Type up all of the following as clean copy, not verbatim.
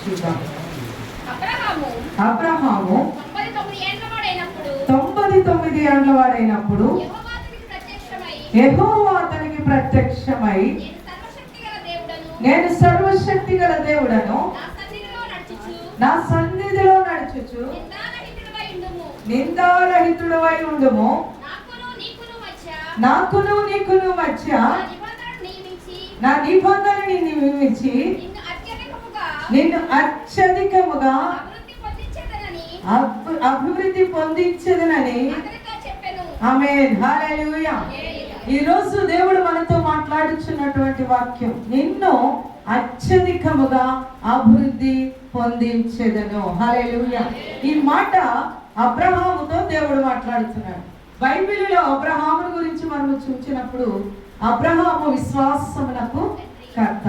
చూద్దాం. అబ్రహాము 99 ఏళ్ల వాడైనప్పుడు యెహోవా అతనికి ప్రత్యక్షమై నేను సర్వశక్తి గల దేవుడను, నా సన్నిధిలో నడుచుచు నిందారహితుడవై ఉండుము, నాకును నీకును మధ్య నా నిబంధనని నియమించి నిన్ను అత్యధికముగా అభివృద్ధి పొందించదనని. ఆమేన్, హల్లెలూయా. ఈ రోజు దేవుడు మనతో మాట్లాడుచున్నటువంటి వాక్యం, నిన్ను అత్యధికముగా అభివృద్ధి పొందించెదను. హల్లెలూయా. ఈ మాట అబ్రహాముతో దేవుడు మాట్లాడుతున్నాడు. బైబిల్లో అబ్రహాము గురించి మనం చూసినప్పుడు అబ్రహాము విశ్వాసమునకు కర్త,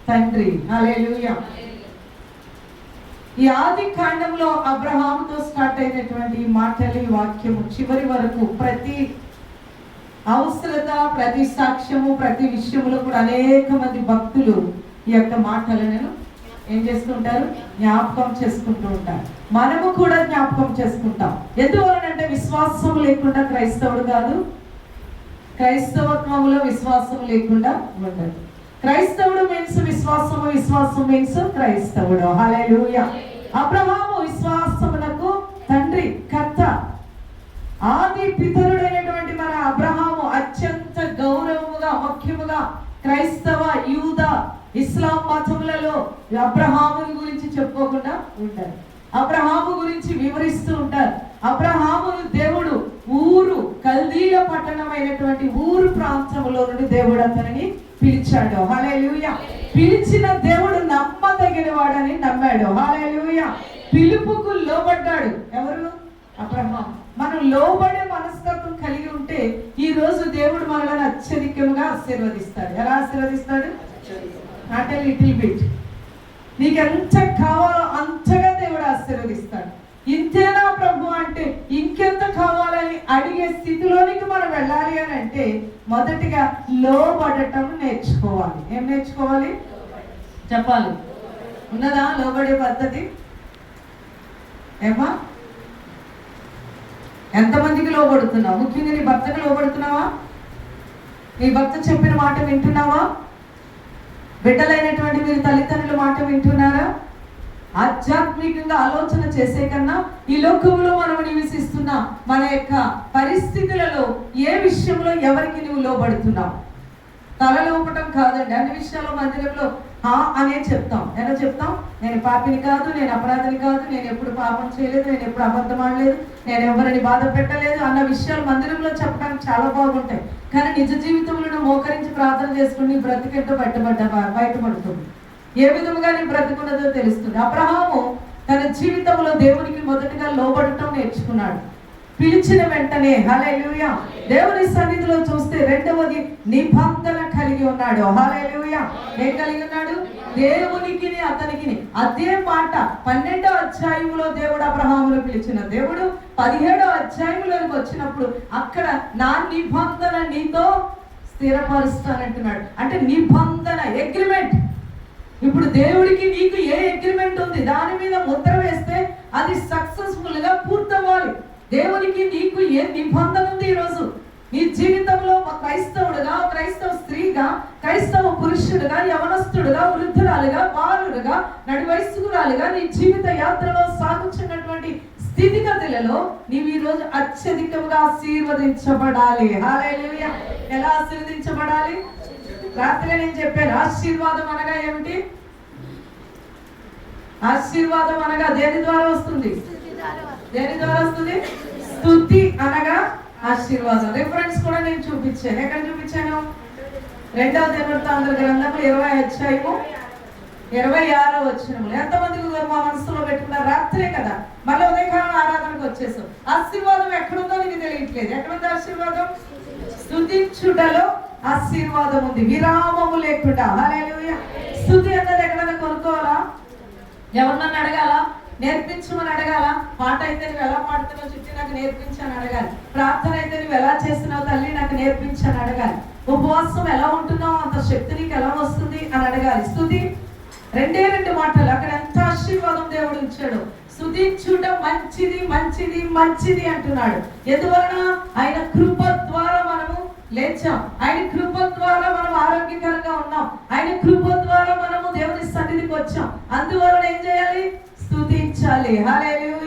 తండ్రి. హల్లెలూయా. ఈ ఆది కాండంలో అబ్రహాముతో స్టార్ట్ అయినటువంటి ఈ మాటలు, ఈ వాక్యము చివరి వరకు ప్రతి అవసరత, ప్రతి సాక్ష్యము, ప్రతి విషయంలో కూడా అనేక మంది భక్తులు ఈ యొక్క మాటలను ఏం చేస్తుంటారు, జ్ఞాపకం చేసుకుంటూ ఉంటారు. మనము కూడా జ్ఞాపకం చేసుకుంటాం. ఎందువలనంటే విశ్వాసం లేకుండా క్రైస్తవుడు కాదు, క్రైస్తవత్వంలో విశ్వాసం లేకుండా ఉండదు. క్రైస్తవుడు మీన్స్ విశ్వాసము, విశ్వాసం మీన్స్ క్రైస్తవుడు. హల్లెలూయా. అబ్రహాము విశ్వాసమునకు తండ్రి, కర్త. ఆది పితరుడైనటువంటి మన అబ్రహాము అత్యంత గౌరవముగా, ముఖ్యముగా క్రైస్తవ, యూద, ఇస్లాం మతములలో అబ్రహాముని గురించి చెప్పుకోకుండా ఉంటారు. అబ్రహాము గురించి వివరిస్తూ ఉంటారు. అబ్రహామును దేవుడు ఊరు, కల్దీల పట్టణమైనటువంటి ఊరు ప్రాంతంలో నుండి దేవుడు అతనిని పిలిచాడు. హల్లెలూయా. పిలిచిన దేవుడు నమ్మదగిన వాడని నమ్మాడు. హల్లెలూయా. పిలుపుకు లోబడ్డాడు. ఎవరు? అబ్రహాము. మనం లోబడే మనస్తత్వం కలిగి ఉంటే ఈ రోజు దేవుడు మనల్ని అత్యధికంగా ఆశీర్వదిస్తాడు. ఎలా ఆశీర్వదిస్తాడు? Not a little bit. నీకు ఎంత కావాలో అంతగా దేవుడు ఆశీర్వదిస్తాడు. ఇంతేనా ప్రభు అంటే ఇంకెంత కావాలని అడిగే స్థితిలోనికి మనం వెళ్ళాలి అని అంటే మొదటిగా లోబడటం నేర్చుకోవాలి. ఏం నేర్చుకోవాలి? చెప్పాలి. ఉన్నదా లోబడే పద్ధతి? ఏమా, ఎంతమందికి లోబడుతున్నావు? ముఖ్యంగా నీ భర్తకు లోబడుతున్నావా? నీ భర్త చెప్పిన మాట వింటున్నావా? బిడ్డలైనటువంటి మీరు తల్లిదండ్రుల మాట వింటున్నారా? ఆధ్యాత్మికంగా ఆలోచన చేసే కన్నా ఈ లోకంలో మనం నివసిస్తున్న మన యొక్క పరిస్థితులలో ఏ విషయంలో ఎవరికి నువ్వు లోబడుతున్నావు? తలలోపటం కాదండి. అన్ని విషయాల్లో మందిరంలో అనే చెప్తాం. ఎలా చెప్తాం? నేను పాపిని కాదు, నేను అపరాధిని కాదు, నేను ఎప్పుడు పాపం చేయలేదు, నేను ఎప్పుడు అబద్ధం ఆడలేదు, నేను ఎవరిని బాధ పెట్టలేదు అన్న విషయాలు మందిరంలో చెప్పడానికి చాలా బాగుంటాయి. కానీ నిజ జీవితంలో మోకరించి ప్రార్థన చేసుకుని బ్రతికెంతో బయటపడుతుంది. ఏ విధముగా నీ బ్రతుకున్నదో తెలుస్తుంది. అబ్రహాము తన జీవితంలో దేవునికి మొదటిగా లోబడటం నేర్చుకున్నాడు. పిలిచిన వెంటనే హల్లెలూయా దేవుని సన్నిధిలో చూస్తే రెండవది నిబంధన కలిగి ఉన్నాడు. హల్లెలూయా. ఏం కలిగి ఉన్నాడు? దేవునికి అతనికి. అదే మాట 12వ అధ్యాయంలో దేవుడు అబ్రహామును పిలిచిన దేవుడు 17వ అధ్యాయంలోకి వచ్చినప్పుడు అక్కడ నా నిబంధన నీతో స్థిరపరుస్తానంటున్నాడు. అంటే నిబంధన, అగ్రిమెంట్. ఇప్పుడు దేవుడికి నీకు ఏ అగ్రిమెంట్ ఉంది దాని మీద ముద్ర వేస్తే అది సక్సెస్ఫుల్ గా పూర్తవ్వాలి. దేవునికి నీకు ఏ నిబంధన ఉంది? ఈరోజు నీ జీవితంలో క్రైస్తవుడుగా, క్రైస్తవ స్త్రీగా, క్రైస్తవ పురుషుడుగా, యవనస్తుడుగా, వృద్ధురాలుగా, బాలుడుగా, నడి వయస్కురాలుగా నీ జీవిత యాత్రలో సాగుతున్నటువంటి స్థితిగతులలో నీవు ఈ రోజు అత్యధికంగా ఆశీర్వదించబడాలి. హల్లెలూయా. ఎలా ఆశీర్వదించబడాలి? రాత్రి నేను చెప్పాను. ఆశీర్వాదం అనగా ఏమిటి? ఆశీర్వాదం అనగా దేని ద్వారా వస్తుంది? దేని ద్వారా వస్తుంది? స్తుతి అనగా ఆశీర్వాదం. రిఫరెన్స్ కూడా నేను చూపించాను. ఎక్కడ చూపించాను? 2వ దినవృత్తాంతముల గ్రంథము 20వ అధ్యాయము 26వ వచనములు. ఎంతమందికి మా మనసులో పెట్టుకున్నారు? రాత్రే కదా, మళ్ళీ ఉదయకాలం ఆరాధనకు వచ్చేసాం. ఆశీర్వాదం ఎక్కడుందో నీకు తెలియట్లేదు. ఎక్కడుంది ఆశీర్వాదం? స్తుతించుటలో ఆశీర్వాదం ఉంది, విరామము లేకుండా. హల్లెలూయా. స్తుతి అన్నది ఎక్కడైనా కొనుక్కోవాలా? ఎవరినన్నా అడగాల? నేర్పించమని అడగాల? పాట అయితే నువ్వు ఎలా పాడుతున్నావు చుట్టూ నాకు నేర్పించని అడగాలి. ప్రార్థన అయితే నువ్వు ఎలా చేస్తున్నావు తల్లి నాకు నేర్పించని అడగాలి. ఉపవాసం ఎలా ఉంటున్నావు అంత శక్తి నీకు ఎలా వస్తుంది అని అడగాలి. స్తుతి 2 మాటలు. అక్కడ ఎంత ఆశీర్వాదం దేవుడు ఇచ్చాడు. స్తుతించుట మంచిది మంచిది మంచిది అంటున్నాడు. ఎందువలన? ఆయన కృప ద్వారా మనము లేచాం, ఆయన కృప ద్వారా మనం ఆరోగ్యకరంగా ఉన్నాం, ఆయన కృప ద్వారా మనము దేవుని సన్నిధికి వచ్చాం. అందువలన ఏం చేయాలి? స్తుతించాలి. హల్లెలూయా.